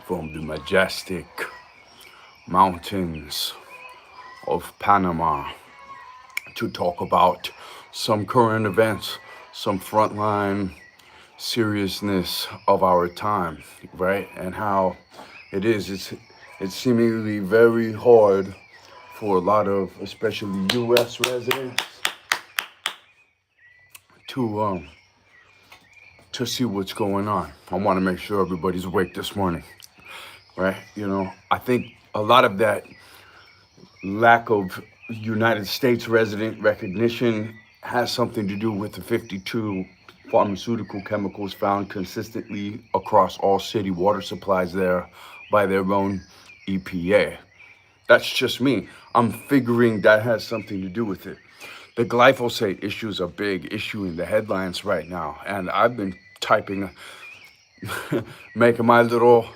from the majestic mountains of Panama to talk about some current events, some frontline seriousness of our time, right? And how it's seemingly very hard for a lot of, especially U.S. residents, to see what's going on. I want to make sure everybody's awake this morning, right? I think a lot of that lack of United States resident recognition has something to do with the 52 pharmaceutical chemicals found consistently across all city water supplies there by their own EPA. That's just me. I'm figuring that has something to do with it. The glyphosate issue is a big issue in the headlines right now, and I've been typing, making my little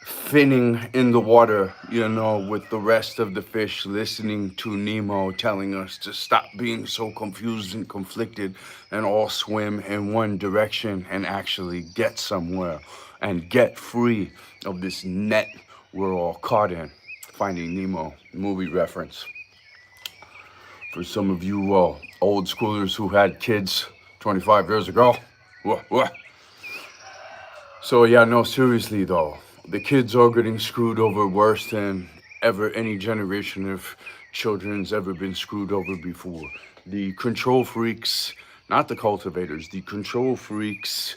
finning in the water, with the rest of the fish, listening to Nemo telling us to stop being so confused and conflicted and all swim in one direction and actually get somewhere and get free of this net we're all caught in. Finding Nemo movie reference. For some of you old schoolers who had kids 25 years ago. So yeah, no, seriously though, the kids are getting screwed over worse than ever any generation of children's ever been screwed over before. The control freaks, not the cultivators, the control freaks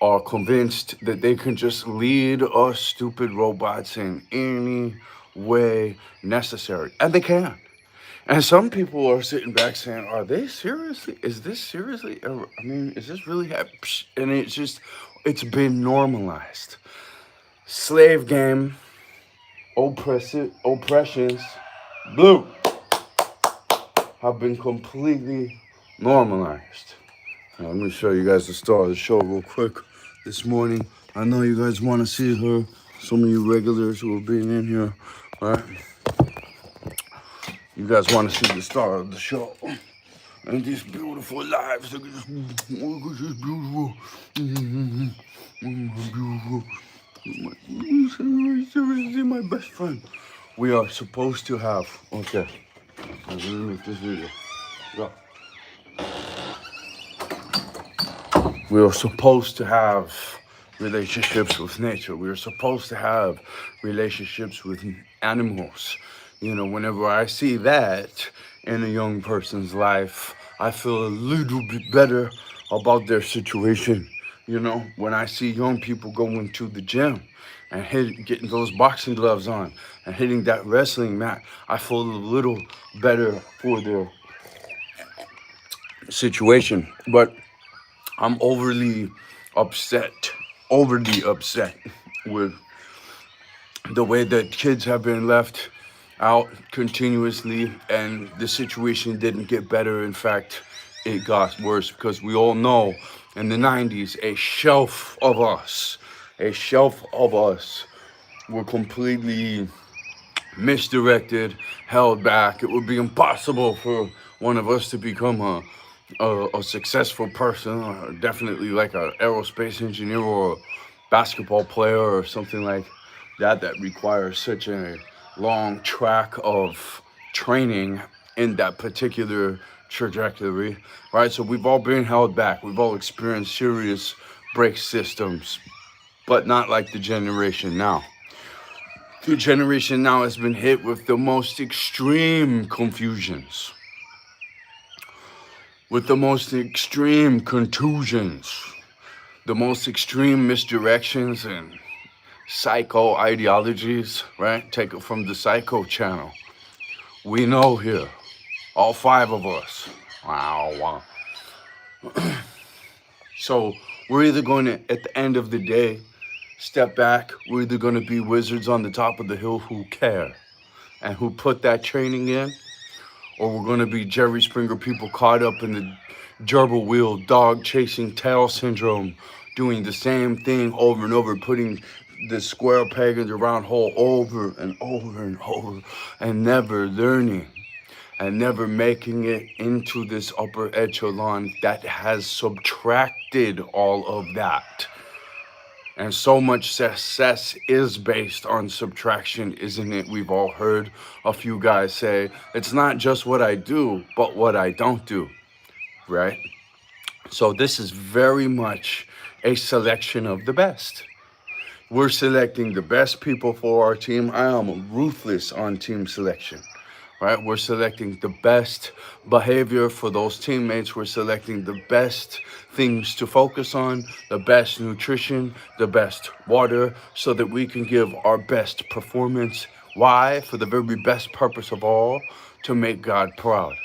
are convinced that they can just lead us stupid robots in any way necessary. And they can. And some people are sitting back saying, are they seriously? Is this seriously? Is this really happening? And it's been normalized. Slave game, oppressions, blue, have been completely normalized. Now, let me show you guys the star of the show real quick this morning. I know you guys want to see her. Some of you regulars who have been in here, right? You guys want to see the star of the show. And these beautiful lives. Look at this. Look at this beautiful. Beautiful. Seriously, my best friend. We are supposed to have. Okay. I'm gonna make this video. Go. We are supposed to have relationships with nature. We are supposed to have relationships with animals. Whenever I see that in a young person's life, I feel a little bit better about their situation. When I see young people going to the gym and getting those boxing gloves on and hitting that wrestling mat, I feel a little better for their situation. But I'm overly upset with the way that kids have been left out continuously, and the situation didn't get better. In fact, it got worse, because we all know in the 90s, a shelf of us were completely misdirected, held back. It would be impossible for one of us to become a successful person, or definitely like an aerospace engineer or a basketball player or something like that requires such a long track of training in that particular trajectory, right? So we've all been held back. We've all experienced serious brake systems, but not like the generation now. The generation now has been hit with the most extreme confusions, with the most extreme contusions, the most extreme misdirections and psycho ideologies, right? Take it from the Psycho channel. We know here, all 5 of us. Wow. So we're either going to, at the end of the day, step back. We're either going to be wizards on the top of the hill who care and who put that training in, or we're going to be Jerry Springer people caught up in the gerbil wheel, dog chasing tail syndrome, doing the same thing over and over, putting the square peg in the round hole over and over and over, and never learning and never making it into this upper echelon that has subtracted all of that. And so much success is based on subtraction, isn't it? We've all heard a few guys say, it's not just what I do, but what I don't do, right? So this is very much a selection of the best. We're selecting the best people for our team. I am ruthless on team selection, right? We're selecting the best behavior for those teammates. We're selecting the best things to focus on, the best nutrition, the best water, so that we can give our best performance. Why? For the very best purpose of all, to make God proud.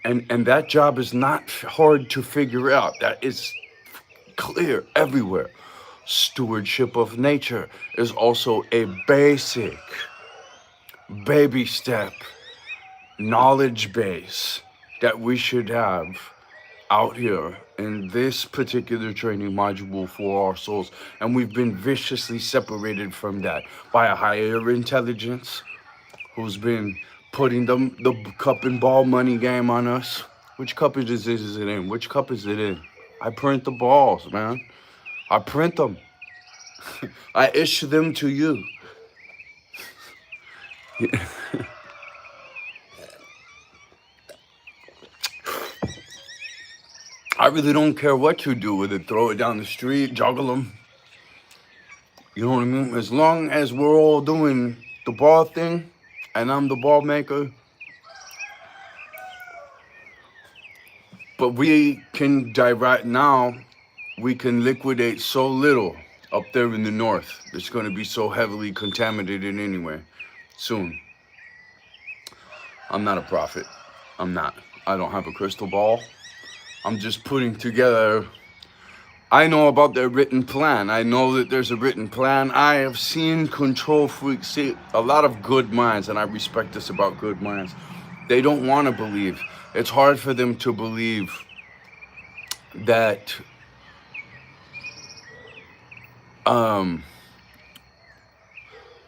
And that job is not hard to figure out. That is clear everywhere. Stewardship of nature is also a basic baby step knowledge base that we should have out here in this particular training module for our souls. And we've been viciously separated from that by a higher intelligence who's been putting the cup and ball money game on us. Which cup is it in? Which cup is it in? I print the balls, man. I print them. I issue them to you. I really don't care what you do with it. Throw it down the street, juggle them. You know what I mean? As long as we're all doing the ball thing and I'm the ball maker. But we can direct now, we can liquidate so little up there in the north. It's going to be so heavily contaminated anyway, soon. I'm not a prophet. I'm not. I don't have a crystal ball. I'm just putting together. I know about their written plan. I know that there's a written plan. I have seen control freaks, see a lot of good minds, and I respect this about good minds. They don't want to believe. It's hard for them to believe that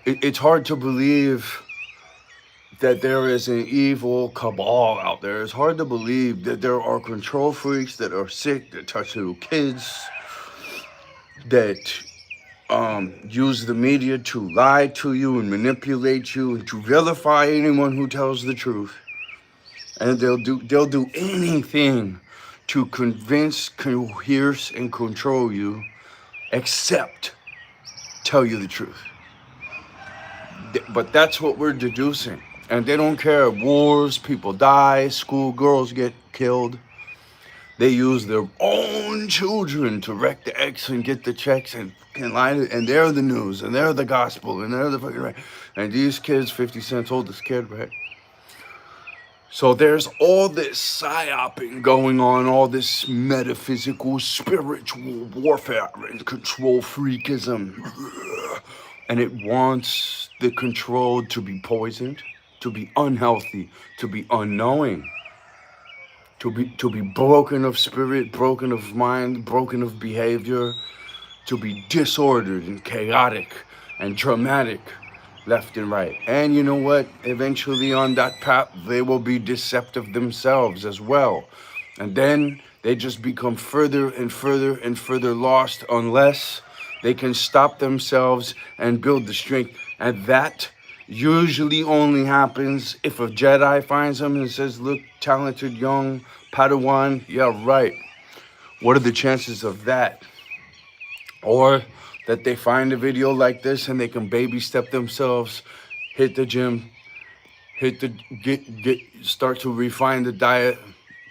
it's hard to believe that there is an evil cabal out there. It's hard to believe that there are control freaks that are sick, that touch little kids, that use the media to lie to you and manipulate you and to vilify anyone who tells the truth. And they'll do anything to convince, coerce, and control you, except tell you the truth. But that's what we're deducing. And they don't care. Wars, people die, schoolgirls get killed. They use their own children to wreck the X and get the checks and lie. And they're the news, and they're the gospel, and they're the fucking right. And these kids, 50 Cent's oldest kid, right? So there's all this psyoping going on, all this metaphysical, spiritual warfare and control freakism. And it wants the controlled to be poisoned, to be unhealthy, to be unknowing, to be broken of spirit, broken of mind, broken of behavior, to be disordered and chaotic and dramatic, left and right. And you know what? Eventually on that path, they will be deceptive themselves as well. And then they just become further and further and further lost unless they can stop themselves and build the strength. And that usually only happens if a Jedi finds them and says, look, talented young Padawan, yeah, right. What are the chances of that? Or that they find a video like this and they can baby step themselves, hit the gym, start to refine the diet,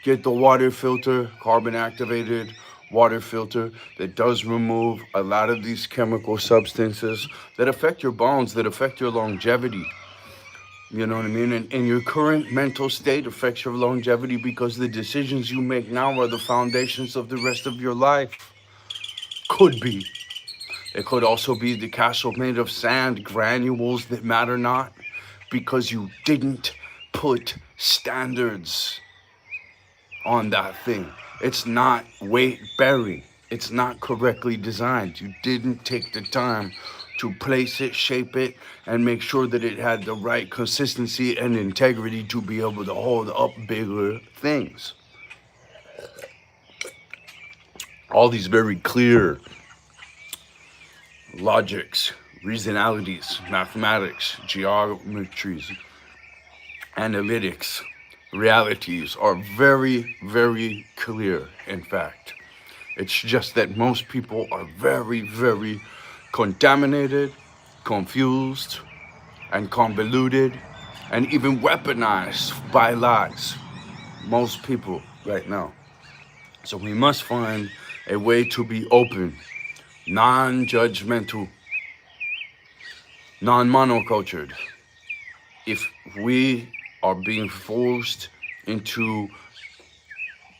get the water filter, carbon activated water filter that does remove a lot of these chemical substances that affect your bones, that affect your longevity. You know what I mean? And your current mental state affects your longevity because the decisions you make now are the foundations of the rest of your life. Could be. It could also be the castle made of sand, granules that matter not, because you didn't put standards on that thing. It's not weight bearing. It's not correctly designed. You didn't take the time to place it, shape it, and make sure that it had the right consistency and integrity to be able to hold up bigger things. All these very clear logics, reasonalities, mathematics, geometries, analytics, realities are very, very clear, in fact. It's just that most people are very, very contaminated, confused, and convoluted, and even weaponized by lies. Most people right now. So we must find a way to be open, non-judgmental, non-monocultured. If we are being forced into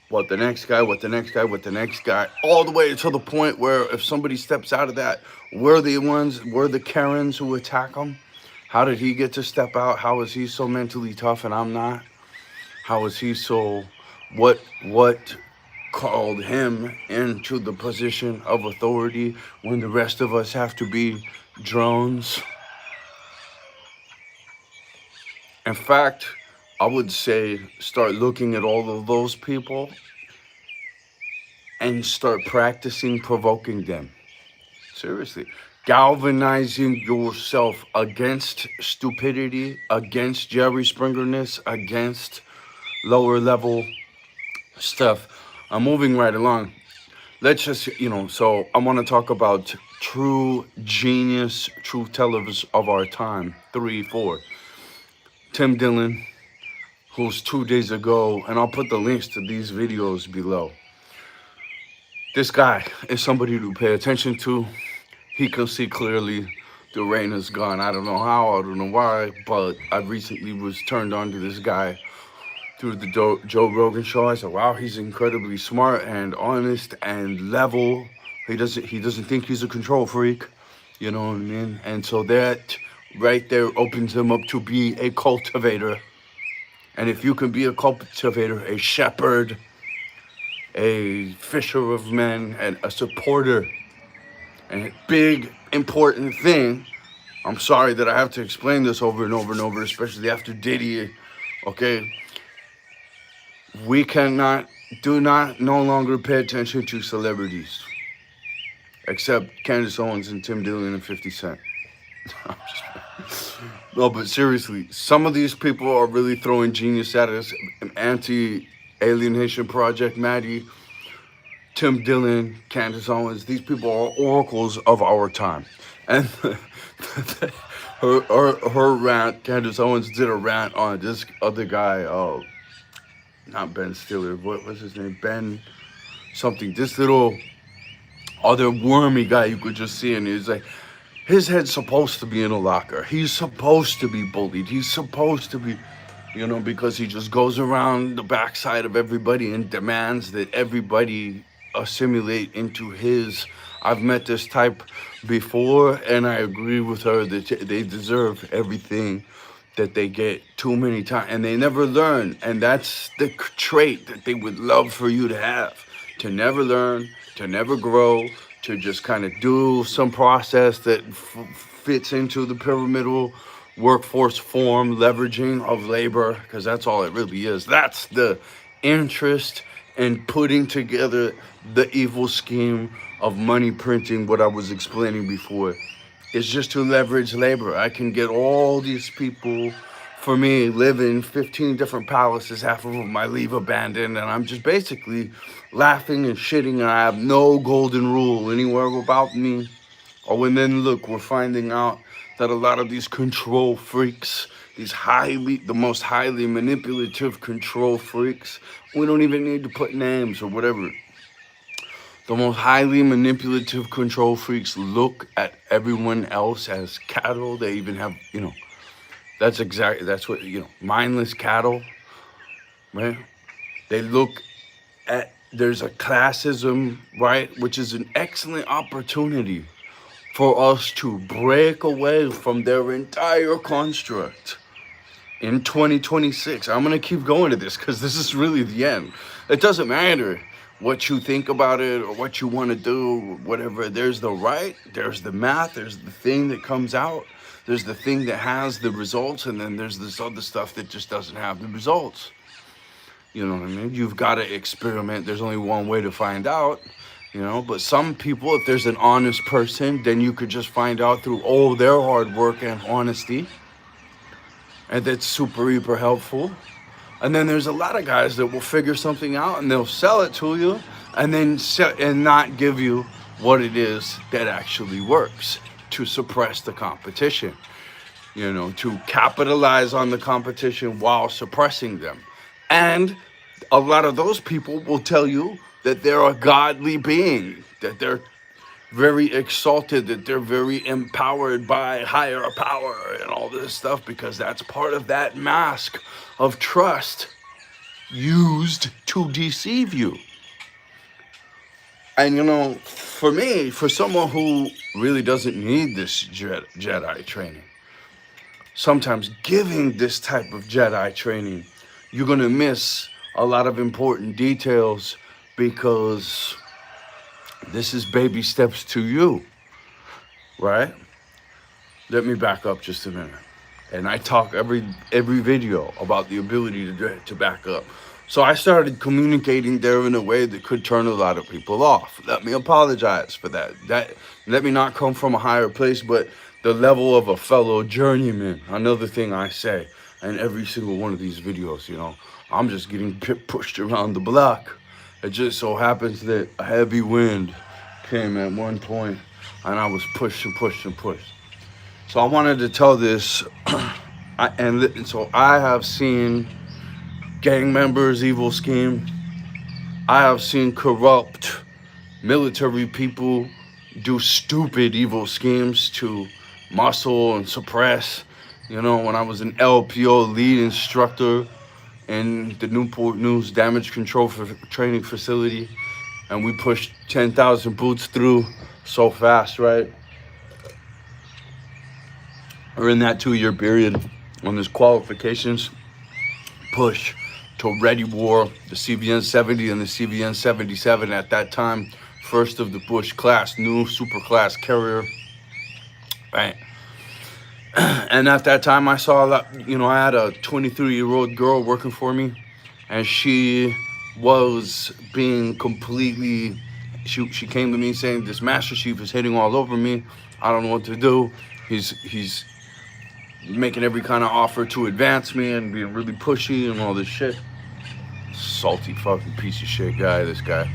what the next guy, what the next guy, what the next guy, all the way to the point where if somebody steps out of that, we're the Karens who attack them. How did he get to step out? How is he so mentally tough and I'm not? How is he so, what called him into the position of authority when the rest of us have to be drones? In fact, I would say start looking at all of those people and start practicing provoking them. Seriously. Galvanizing yourself against stupidity, against Jerry Springerness, against lower level stuff. I'm moving right along. Let's just, so I want to talk about true genius, truth tellers of our time. 3, 4. Tim Dillon, who's 2 days ago, and I'll put the links to these videos below. This guy is somebody to pay attention to. He can see clearly the rain is gone. I don't know how, I don't know why, but I recently was turned on to this guy through the Joe Rogan show. I said, wow, he's incredibly smart and honest and level. He doesn't think he's a control freak, you know what I mean? And so that right there opens him up to be a cultivator. And if you can be a cultivator, a shepherd, a fisher of men, and a supporter, and a big, important thing, I'm sorry that I have to explain this over and over and over, especially after Diddy, okay? We do not no longer pay attention to celebrities, except Candace Owens and Tim Dillon and 50 Cent. No, but seriously, some of these people are really throwing genius at us. Anti-alienation project, Maddie, Tim Dillon, Candace Owens. These people are oracles of our time. And her rant, Candace Owens did a rant on this other guy, not Ben Stiller, what was his name? Ben something. This little other wormy guy you could just see, and he's like, his head's supposed to be in a locker. He's supposed to be bullied. He's supposed to be, because he just goes around the backside of everybody and demands that everybody assimilate into his. I've met this type before, and I agree with her that they deserve everything that they get too many times, and they never learn. And that's the trait that they would love for you to have, to never learn, to never grow, to just kind of do some process that fits into the pyramidal workforce form, leveraging of labor, because that's all it really is. That's the interest in putting together the evil scheme of money printing, what I was explaining before. It's just to leverage labor. I can get all these people, for me, live in 15 different palaces, half of them I leave abandoned, and I'm just basically laughing and shitting, and I have no golden rule anywhere about me. Oh, and then look, we're finding out that a lot of these control freaks, the most highly manipulative control freaks, we don't even need to put names or whatever. The most highly manipulative control freaks look at everyone else as cattle. They even have, that's what, mindless cattle, right? They look at, there's a classism, right? Which is an excellent opportunity for us to break away from their entire construct in 2026. I'm going to keep going to this because this is really the end. It doesn't matter what you think about it or what you want to do, whatever. There's the right, there's the math, there's the thing that comes out, there's the thing that has the results, and then there's this other stuff that just doesn't have the results. You know what I mean? You've got to experiment. There's only one way to find out, you know. But some people, if there's an honest person, then you could just find out through all their hard work and honesty, and that's super hyper helpful. And then there's a lot of guys that will figure something out and they'll sell it to you, and then and not give you what it is that actually works to suppress the competition, you know, to capitalize on the competition while suppressing them. And a lot of those people will tell you that they're a godly being, that they're very exalted, that they're very empowered by higher power and all this stuff, because that's part of that mask of trust used to deceive you. And you know, for me, for someone who really doesn't need this Jedi training, sometimes giving this type of Jedi training, you're going to miss a lot of important details, because this is baby steps to you, right? Let me back up just a minute. And I talk every video about the ability to back up. So I started communicating there in a way that could turn a lot of people off. Let me apologize for that. Let me not come from a higher place, but the level of a fellow journeyman. Another thing I say in every single one of these videos, you know, I'm just getting pushed around the block. It just so happens that a heavy wind came at one point and I was pushed and pushed and pushed. So I wanted to tell this, and so I have seen gang members evil scheme. I have seen corrupt military people do stupid evil schemes to muscle and suppress. You know, when I was an LPO lead instructor in the Newport News Damage Control Training Facility, and we pushed 10,000 boots through so fast, right? Or in that 2-year period, on this qualifications push to Ready War, the CVN 70 and the CVN 77 at that time, first of the Bush class, new super class carrier, right? And at that time, I saw that, you know, I had a 23-year-old girl working for me, and she was being completely, she came to me saying, this Master Chief is hitting all over me. I don't know what to do. He's making every kind of offer to advance me and being really pushy and all this shit. Salty fucking piece of shit guy, this guy.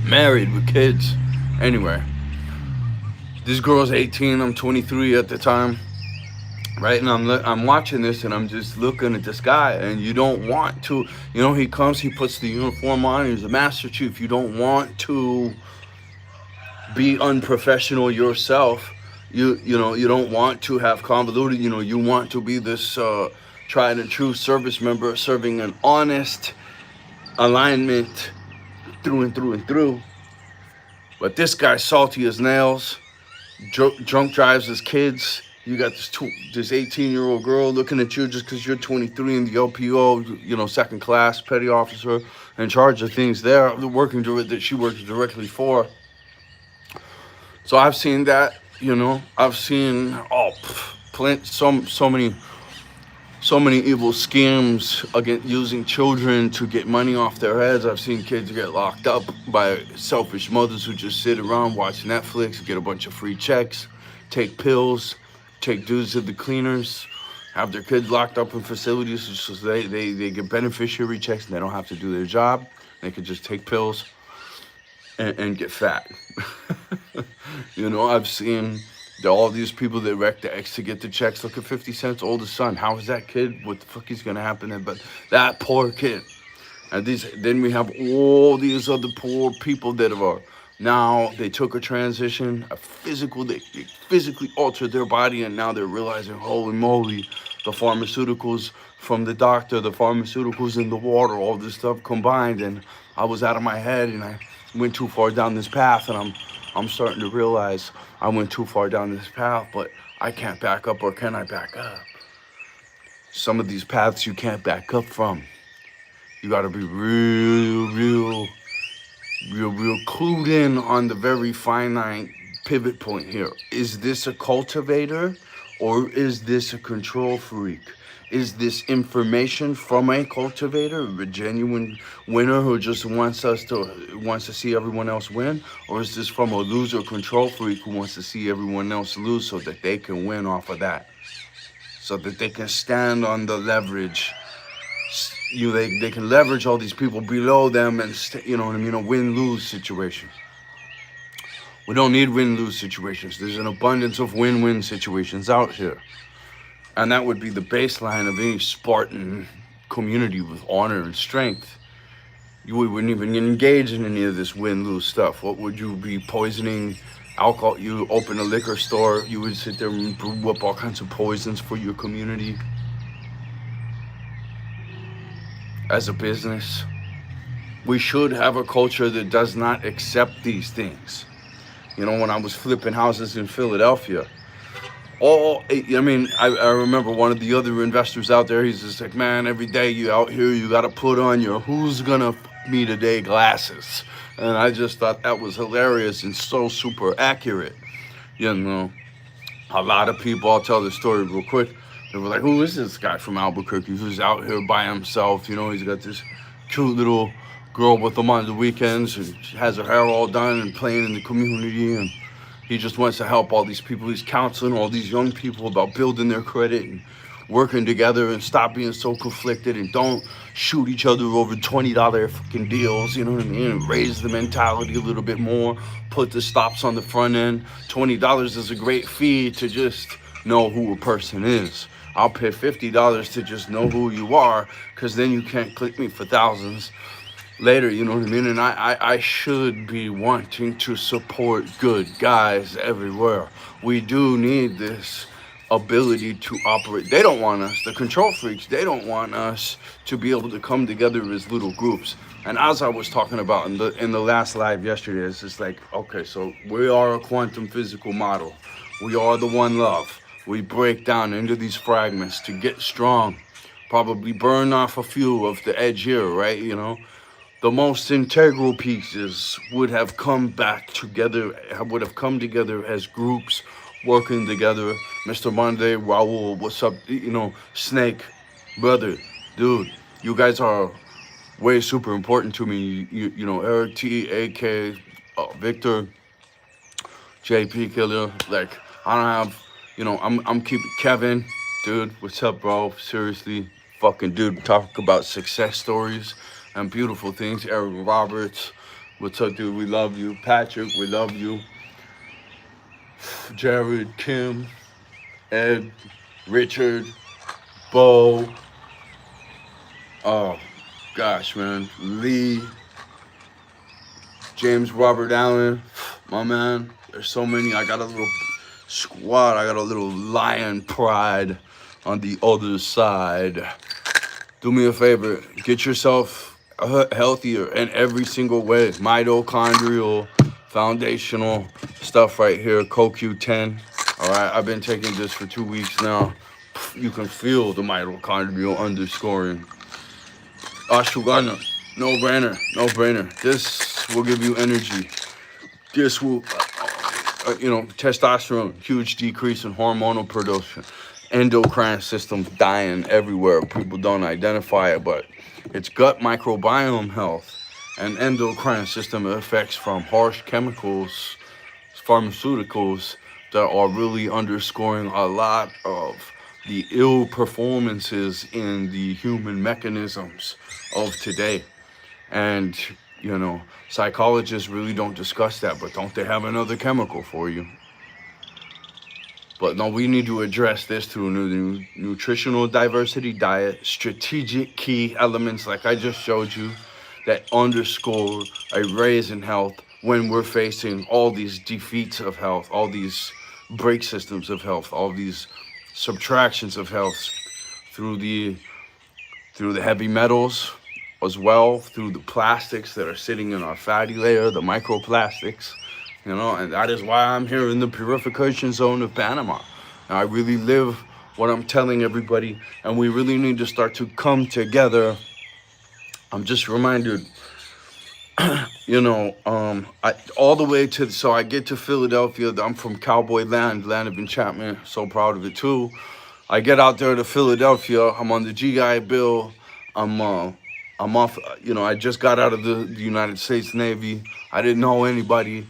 Married with kids. Anyway, this girl's 18, I'm 23 at the time, right? And I'm watching this and I'm just looking at this guy, and you don't want to, you know, he comes, he puts the uniform on, he's a Master Chief. You don't want to be unprofessional yourself. You know, you don't want to have convoluted, you know, you want to be this tried and true service member serving an honest alignment through and through and through. But this guy's salty as nails, drunk drives his kids. You got this 18-year-old girl looking at you just because you're 23 in the LPO, you know, second class petty officer in charge of things there, that she works directly for. So I've seen that. You know, I've seen so many evil schemes against using children to get money off their heads. I've seen kids get locked up by selfish mothers who just sit around, watch Netflix, get a bunch of free checks, take pills, take dudes to the cleaners, have their kids locked up in facilities so they get beneficiary checks and they don't have to do their job. They could just take pills and get fat. You know, I've seen all these people that wreck the X to get the checks. Look at 50 Cent's oldest son. How is that kid? What the fuck is gonna happen then? But that poor kid. And then we have all these other poor people that are now, they took a transition, they physically altered their body, and now they're realizing, holy moly, the pharmaceuticals from the doctor, the pharmaceuticals in the water, all this stuff combined, and I was out of my head and I went too far down this path, and I'm starting to realize I went too far down this path, but I can't back up, or can I back up? Some of these paths you can't back up from. You gotta be real clued in on the very finite pivot point here. Is this a cultivator or is this a control freak? Is this information from a cultivator, a genuine winner who just wants to see everyone else win, or is this from a loser control freak who wants to see everyone else lose so that they can win off of that, so that they can stand on the leverage? They can leverage all these people below them and you know what I mean, a win-lose situation. We don't need win-lose situations. There's an abundance of win-win situations out here. And that would be the baseline of any Spartan community with honor and strength. You wouldn't even engage in any of this win-lose stuff. What would you be poisoning alcohol? You open a liquor store, you would sit there and brew up all kinds of poisons for your community as a business. We should have a culture that does not accept these things. You know, when I was flipping houses in Philadelphia, I remember one of the other investors out there, he's just like, man, every day you out here, you got to put on your who's gonna f me today glasses. And I just thought that was hilarious and so super accurate. You know, a lot of people, I'll tell the story real quick, they were like, who is this guy from Albuquerque who's out here by himself? You know, he's got this cute little girl with him on the weekends, and she has her hair all done and playing in the community, and he just wants to help all these people. He's counseling all these young people about building their credit and working together and stop being so conflicted and don't shoot each other over $20 fucking deals, you know what I mean? And raise the mentality a little bit more, put the stops on the front end. $20 is a great fee to just know who a person is. I'll pay $50 to just know who you are, because then you can't click me for thousands later, you know what I mean? And I should be wanting to support good guys everywhere. We do need this ability to operate. They don't want us, the control freaks, they don't want us to be able to come together as little groups. And as I was talking about in the last live yesterday, it's just like, okay, so we are a quantum physical model. We are the one love. We break down into these fragments to get strong, probably burn off a few of the edge here, right? You know, the most integral pieces would have come back together, would have come together as groups working together. Mr. Monday, Raul, what's up? You know, Snake, brother, dude, you guys are way super important to me. You know, Eric T, AK, Victor, JP Killer. Like, I don't have, you know, I'm keeping Kevin, dude. What's up, bro? Seriously, fucking dude. Talk about success stories and beautiful things. Aaron Roberts, what's up, dude? We love you. Patrick, we love you. Jared, Kim, Ed, Richard, Bo. Oh, gosh, man. Lee, James Robert Allen, my man. There's so many. I got a little squad. I got a little lion pride on the other side. Do me a favor. Get yourself healthier in every single way. Mitochondrial, foundational stuff right here. CoQ10. All right, I've been taking this for 2 weeks now. You can feel the mitochondrial underscoring. Ashwagandha, no brainer. This will give you energy. This will, you know, testosterone, huge decrease in hormonal production. Endocrine system dying everywhere. People don't identify it, but it's gut microbiome health and endocrine system effects from harsh chemicals, pharmaceuticals that are really underscoring a lot of the ill performances in the human mechanisms of today. And, you know, psychologists really don't discuss that, but don't they have another chemical for you? But no, we need to address this through nutritional diversity diet, strategic key elements like I just showed you that underscore a raise in health when we're facing all these defeats of health, all these break systems of health, all these subtractions of health through the heavy metals as well, through the plastics that are sitting in our fatty layer, the microplastics. You know, and that is why I'm here in the purification zone of Panama. And I really live what I'm telling everybody, and we really need to start to come together. I'm just reminded, you know, all the way to, so I get to Philadelphia. I'm from Cowboy Land of enchantment. So proud of it too. I get out there to Philadelphia. I'm on the GI Bill. I'm I'm off. I just got out of the United States Navy. I didn't know anybody,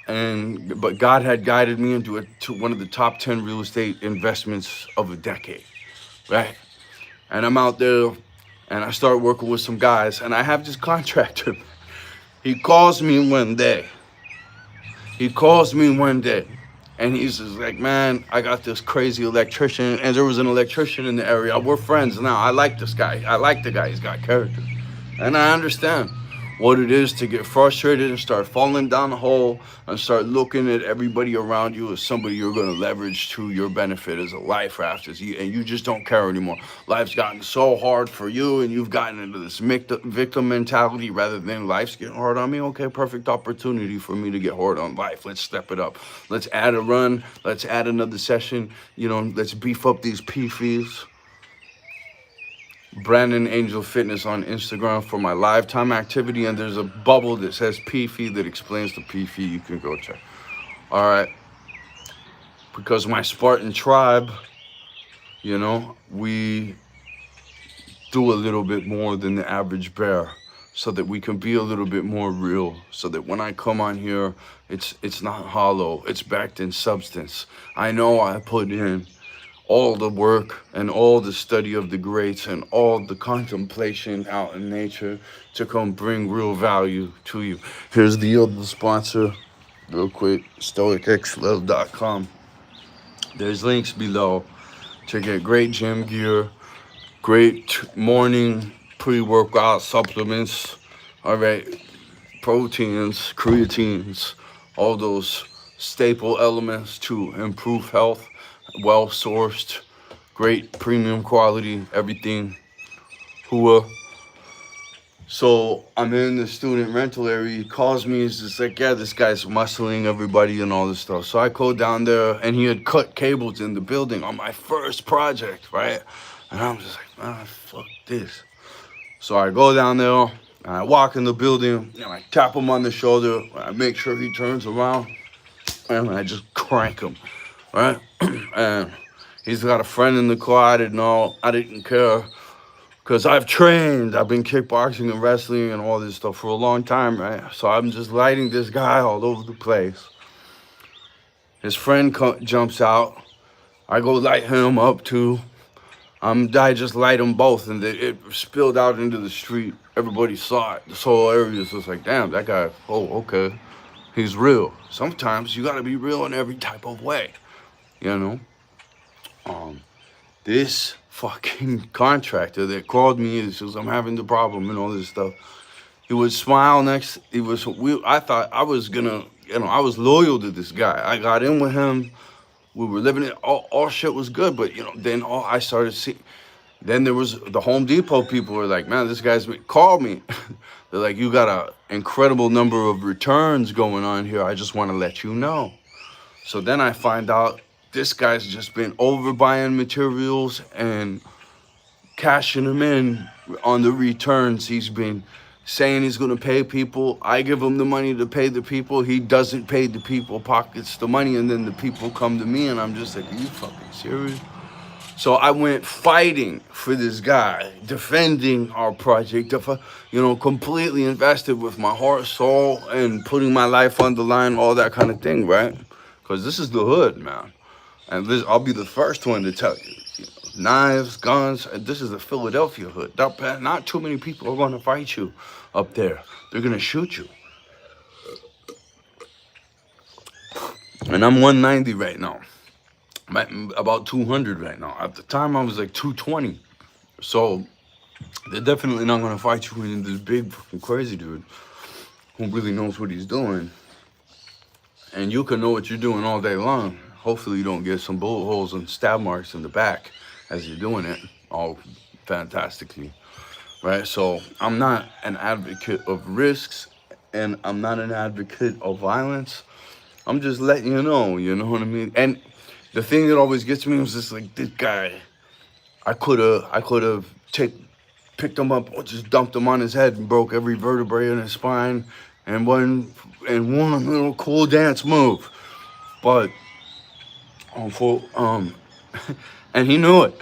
but God had guided me into to one of the top 10 real estate investments of a decade, right? And I'm out there, and I start working with some guys, and I have this contractor. He calls me one day. And he's just like, man, I got this crazy electrician. And there was an electrician in the area. We're friends now. I like this guy. I like the guy. He's got character. And I understand what it is to get frustrated and start falling down the hole and start looking at everybody around you as somebody you're going to leverage to your benefit as a life raft, and you just don't care anymore. Life's gotten so hard for you, and you've gotten into this victim mentality rather than life's getting hard on me. Okay, perfect opportunity for me to get hard on life. Let's step it up. Let's add a run. Let's add another session. Let's beef up these P fees. Brandon Angel Fitness on Instagram for my lifetime activity, and there's a bubble that says PFE that explains the PFE. You can go check. All right, because my Spartan tribe, we do a little bit more than the average bear, so that we can be a little bit more real, so that when I come on here, it's not hollow, it's backed in substance. I know I put in all the work and all the study of the greats and all the contemplation out in nature to come bring real value to you. Here's the other sponsor, real quick, stoicxlove.com. There's links below to get great gym gear, great morning pre-workout supplements, all right, proteins, creatines, all those staple elements to improve health. Well-sourced, great premium quality, everything. So I'm in the student rental area. He calls me. He's just like, yeah, this guy's muscling everybody and all this stuff. So I go down there, and he had cut cables in the building on my first project, right? And I'm just like, man, fuck this. So I go down there, and I walk in the building, and I tap him on the shoulder. I make sure he turns around, and I just crank him. Right? And he's got a friend in the car. I didn't know. I didn't care. Because I've been kickboxing and wrestling and all this stuff for a long time, right? So I'm just lighting this guy all over the place. His friend jumps out. I go light him up too. I just light them both, and it spilled out into the street. Everybody saw it. This whole area was just like, damn, that guy, oh, okay. He's real. Sometimes you got to be real in every type of way. This fucking contractor that called me and says I'm having the problem and all this stuff, he would smile I thought I was gonna, I was loyal to this guy. I got in with him. We were living it. All shit was good, but then I started seeing. Then there was the Home Depot people were like, man, this guy's called me. They're like, you got an incredible number of returns going on here. I just want to let you know. So then I find out this guy's just been overbuying materials and cashing them in on the returns. He's been saying he's going to pay people. I give him the money to pay the people. He doesn't pay the people, pockets the money, and then the people come to me, and I'm just like, are you fucking serious? So I went fighting for this guy, defending our project, completely invested with my heart, soul, and putting my life on the line, all that kind of thing, right? Because this is the hood, man. And I'll be the first one to tell you, knives, guns, and this is the Philadelphia hood. Not too many people are going to fight you up there. They're going to shoot you. And I'm 190 right now. I'm about 200 right now. At the time, I was like 220. So they're definitely not going to fight you in this big fucking crazy dude who really knows what he's doing. And you can know what you're doing all day long. Hopefully you don't get some bullet holes and stab marks in the back as you're doing it all fantastically, right? So I'm not an advocate of risks, and I'm not an advocate of violence. I'm just letting you know what I mean? And the thing that always gets me was just like, this guy, I could have picked him up or just dumped him on his head and broke every vertebrae in his spine and one little cool dance move. But And he knew it.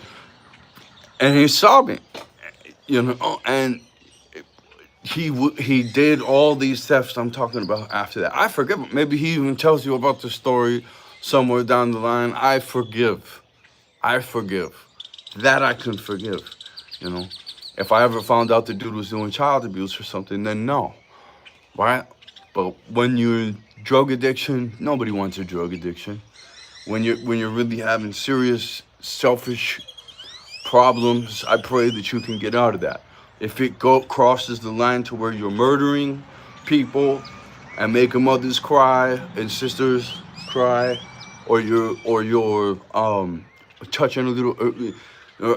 And he saw me, and he did all these thefts I'm talking about after that. I forgive him. Maybe he even tells you about the story somewhere down the line. I forgive. That I can forgive. If I ever found out the dude was doing child abuse or something, then no, right? But when you're in drug addiction, nobody wants a drug addiction. When you're really having serious, selfish problems, I pray that you can get out of that. If it crosses the line to where you're murdering people and making mothers cry and sisters cry, or you're touching a little,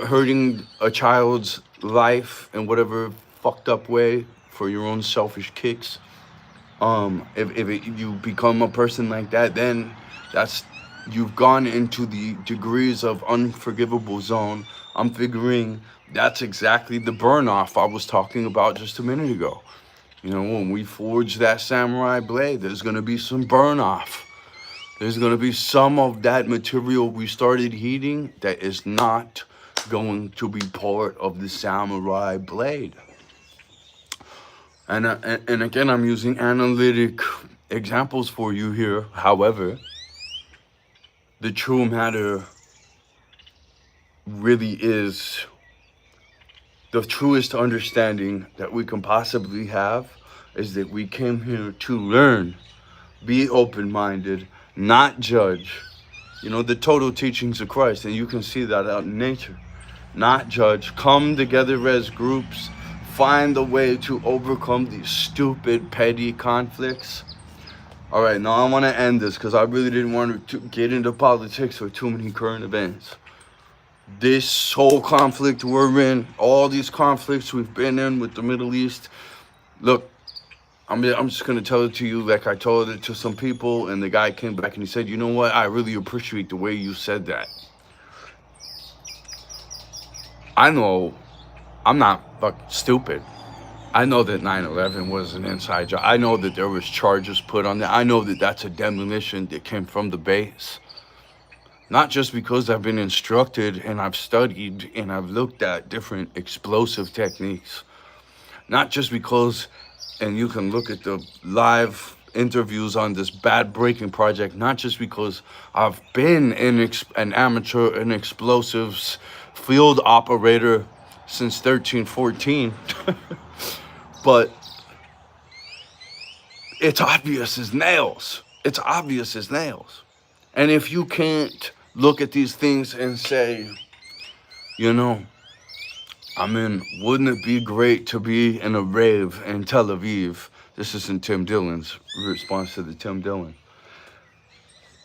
hurting a child's life in whatever fucked up way for your own selfish kicks. If you become a person like that, then you've gone into the degrees of unforgivable zone. I'm figuring that's exactly the burn off I was talking about just a minute ago. When we forge that samurai blade, there's going to be some burn off. There's going to be some of that material we started heating that is not going to be part of the samurai blade. And again, I'm using analytic examples for you here. However, the true matter really is the truest understanding that we can possibly have is that we came here to learn, be open-minded, not judge. The total teachings of Christ, and you can see that out in nature. Not judge, come together as groups, find a way to overcome these stupid, petty conflicts. All right, now I want to end this because I really didn't want to get into politics or too many current events. This whole conflict we're in, all these conflicts we've been in with the Middle East. Look, I'm just going to tell it to you like I told it to some people, and the guy came back and he said, you know what? I really appreciate the way you said that. I know I'm not stupid. I know that 9/11 was an inside job. I know that there was charges put on that. I know that that's a demolition that came from the base. Not just because I've been instructed and I've studied and I've looked at different explosive techniques. Not just because, and you can look at the live interviews on this bad breaking project, not just because I've been an amateur in explosives field operator since 13-14, but it's obvious as nails. It's obvious as nails. And if you can't look at these things and say, wouldn't it be great to be in a rave in Tel Aviv? This isn't Tim Dillon's response to the Tim Dillon.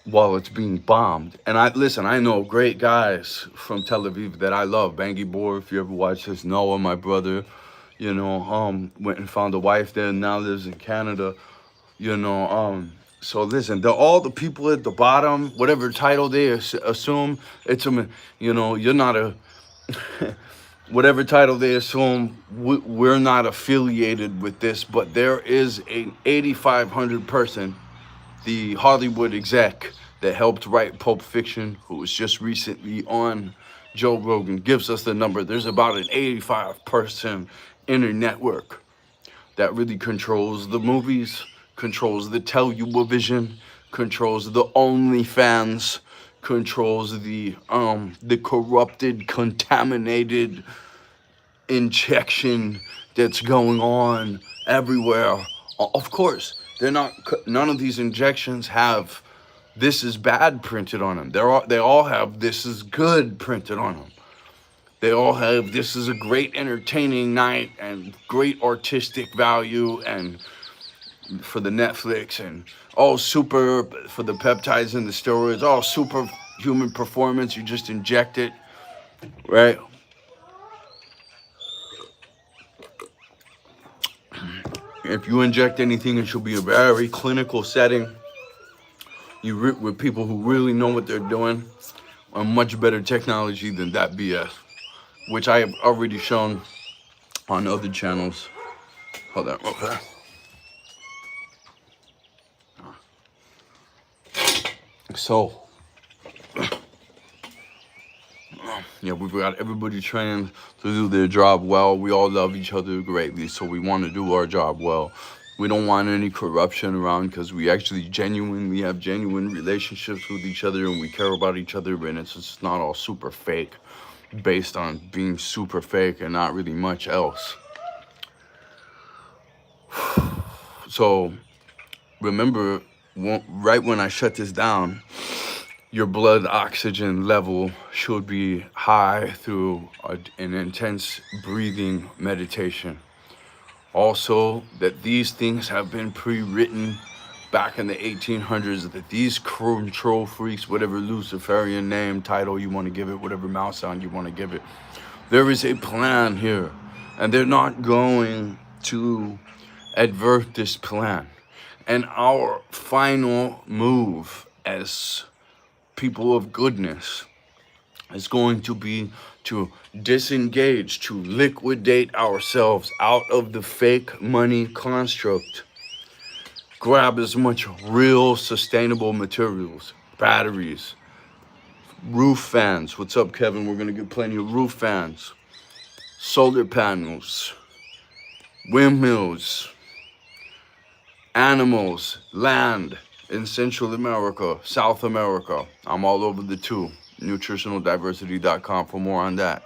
While it's being bombed. And I know great guys from Tel Aviv that I love. Bangy Boer, if you ever watch this, Noah, my brother, went and found a wife there and now lives in Canada, So listen, all the people at the bottom, whatever title they assume, you're not a, whatever title they assume, we're not affiliated with this, but there is an 8,500 person, the Hollywood exec that helped write Pulp Fiction, who was just recently on Joe Rogan, gives us the number. There's about an 85 person inner network that really controls the movies, controls the television, controls the OnlyFans, controls the corrupted, contaminated injection that's going on everywhere. Of course, none of these injections have "this is bad" printed on them. They all have "this is good" printed on them. They all have "this is a great entertaining night" and great artistic value and for the Netflix and all super for the peptides and the steroids, all super human performance. You just inject it, right? If you inject anything, it should be a very clinical setting. With people who really know what they're doing, a much better technology than that BS, which I have already shown on other channels. Hold on, okay. So, we've got everybody trained to do their job well. We all love each other greatly, so we want to do our job well. We don't want any corruption around because we actually genuinely have genuine relationships with each other and we care about each other, and it's just not all super fake, based on being super fake and not really much else. So remember, right when I shut this down, your blood oxygen level should be high through an intense breathing meditation. Also, that these things have been pre-written back in the 1800s, that these control freaks, whatever Luciferian name, title you want to give it, whatever mouth sound you want to give it, there is a plan here, and they're not going to advert this plan. And our final move as people of goodness is going to be to disengage, to liquidate ourselves out of the fake money construct. Grab as much real sustainable materials, batteries, roof fans. What's up, Kevin? We're gonna get plenty of roof fans, solar panels, windmills, animals, land in Central America, South America. I'm all over the two. nutritionaldiversity.com for more on that.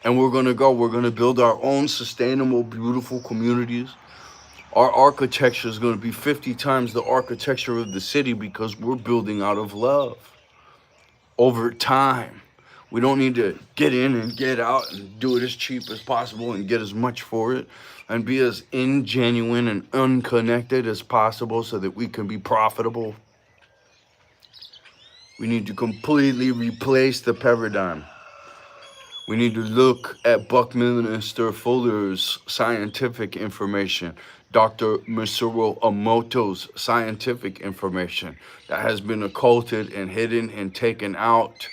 And we're gonna build our own sustainable, beautiful communities. Our architecture is gonna be 50 times the architecture of the city because we're building out of love. Over time, we don't need to get in and get out and do it as cheap as possible and get as much for it and be as ingenuine and unconnected as possible so that we can be profitable. We need to completely replace the paradigm. We need to look at Buckminster Fuller's scientific information, Dr. Masaru Emoto's scientific information that has been occulted and hidden and taken out.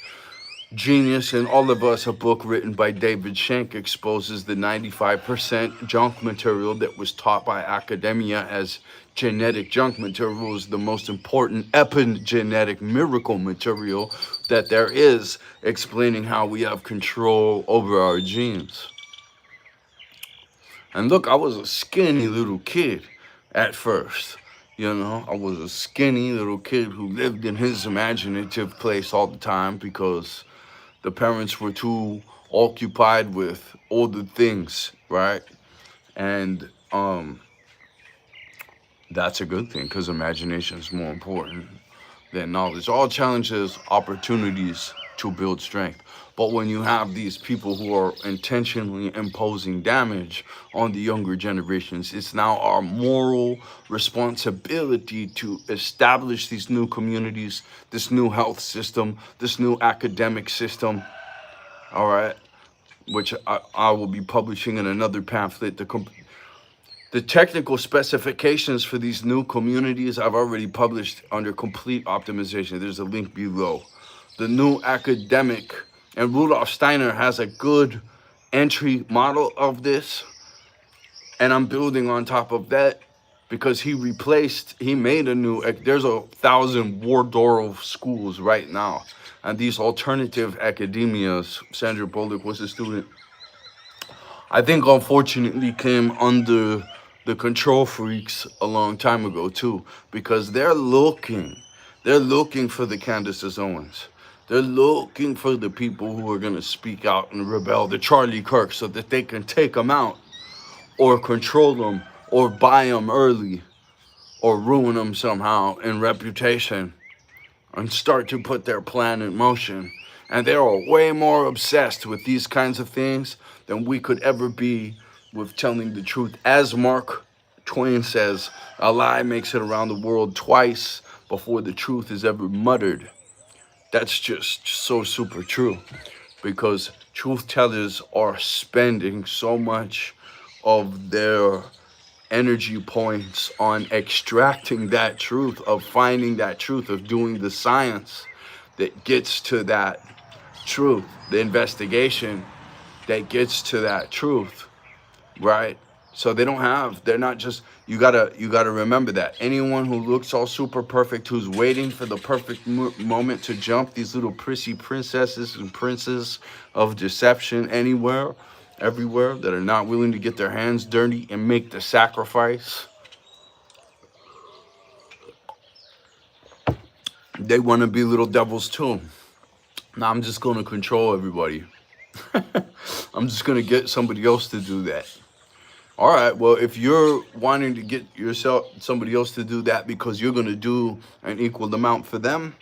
Genius in All of Us, a book written by David Schenck, exposes the 95% junk material that was taught by academia as genetic junk material is the most important epigenetic miracle material that there is, explaining how we have control over our genes. And look, I was a skinny little kid at first. I was a skinny little kid who lived in his imaginative place all the time because the parents were too occupied with older things, right? And that's a good thing because imagination is more important than knowledge. All challenges, opportunities to build strength. But when you have these people who are intentionally imposing damage on the younger generations, it's now our moral responsibility to establish these new communities, this new health system, this new academic system, all right, which I will be publishing in another pamphlet. The technical specifications for these new communities I've already published under complete optimization. There's a link below. The new academic, and Rudolf Steiner has a good entry model of this, and I'm building on top of that because he made a new, there's 1,000 Waldorf schools right now, and these alternative academias, Sandra Bullock was a student, I think unfortunately came under the control freaks a long time ago too, because they're looking for the Candace Owens. They're looking for the people who are going to speak out and rebel, the Charlie Kirk, so that they can take them out or control them or buy them early or ruin them somehow in reputation and start to put their plan in motion. And they are way more obsessed with these kinds of things than we could ever be with telling the truth. As Mark Twain says, a lie makes it around the world twice before the truth is ever muttered. That's just so super true, because truth tellers are spending so much of their energy points on extracting that truth, of finding that truth, of doing the science that gets to that truth, the investigation that gets to that truth, right? So they're not just, You gotta remember that. Anyone who looks all super perfect, who's waiting for the perfect moment to jump, these little prissy princesses and princes of deception anywhere, everywhere, that are not willing to get their hands dirty and make the sacrifice. They want to be little devils too. Now I'm just going to control everybody. I'm just going to get somebody else to do that. All right, well, if you're wanting to get somebody else to do that because you're going to do an equal amount for them,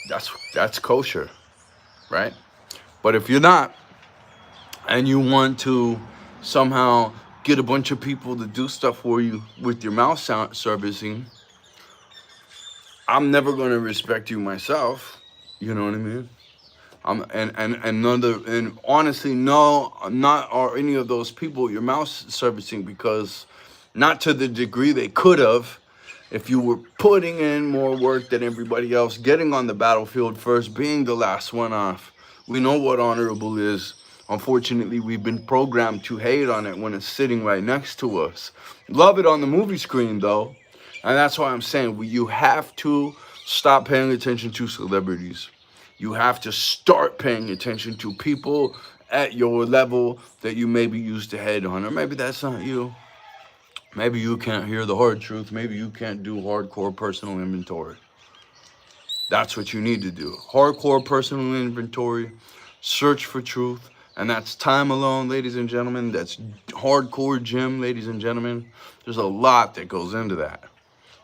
that's kosher, right? But if you're not, and you want to somehow get a bunch of people to do stuff for you with your mouth servicing, I'm never going to respect you myself. You know what I mean? And honestly, no, not are any of those people your mouth servicing, because not to the degree they could have if you were putting in more work than everybody else, getting on the battlefield first, being the last one off. We know what honorable is. Unfortunately, we've been programmed to hate on it when it's sitting right next to us. Love it on the movie screen, though. And that's why I'm saying you have to stop paying attention to celebrities. You have to start paying attention to people at your level that you maybe used to hate on. Or maybe that's not you. Maybe you can't hear the hard truth. Maybe you can't do hardcore personal inventory. That's what you need to do. Hardcore personal inventory. Search for truth. And that's time alone, ladies and gentlemen. That's hardcore gym, ladies and gentlemen. There's a lot that goes into that.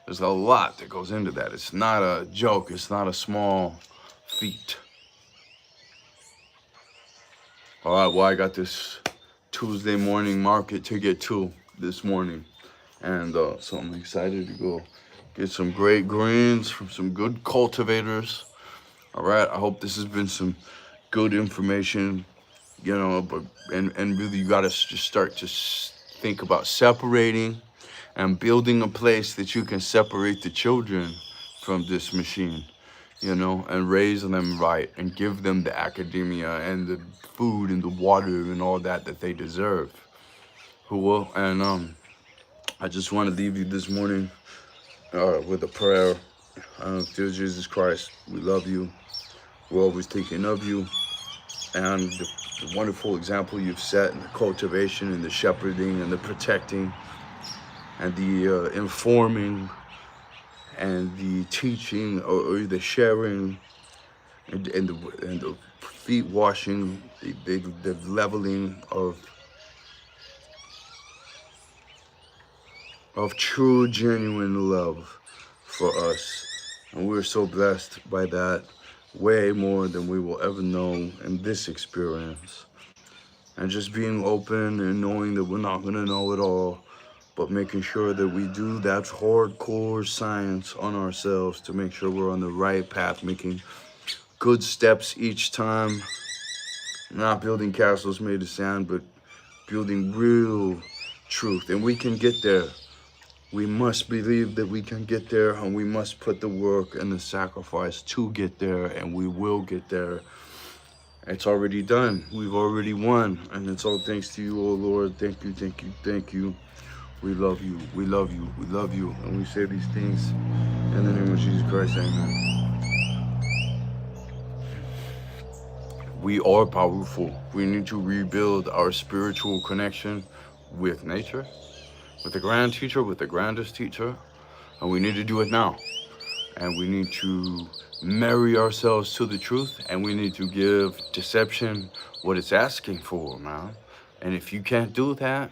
There's a lot that goes into that. It's not a joke. It's not a small feat. All right, well, I got this Tuesday morning market to get to this morning. And so I'm excited to go get some great greens from some good cultivators. All right, I hope this has been some good information, you know, but and really you got to just start to think about separating and building a place that you can separate the children from this machine, you know, and raise them right and give them the academia and the food and the water and all that they deserve. Who will? And I just want to leave you this morning with a prayer. Dear Jesus Christ, we love you. We're always thinking of you. And the wonderful example you've set in the cultivation and the shepherding and the protecting and the informing and the teaching or the sharing and the feet washing, the leveling of true, genuine love for us. And we're so blessed by that, way more than we will ever know in this experience. And just being open and knowing that we're not going to know it all, but making sure that we do that hardcore science on ourselves to make sure we're on the right path, making good steps each time. Not building castles made of sand, but building real truth. And we can get there. We must believe that we can get there, and we must put the work and the sacrifice to get there, and we will get there. It's already done. We've already won, and it's all thanks to you, oh Lord. Thank you, thank you, thank you. We love you, we love you, we love you. And we say these things in the name of Jesus Christ, amen. We are powerful. We need to rebuild our spiritual connection with nature, with the grand teacher, with the grandest teacher. And we need to do it now. And we need to marry ourselves to the truth. And we need to give deception what it's asking for, man. And if you can't do that,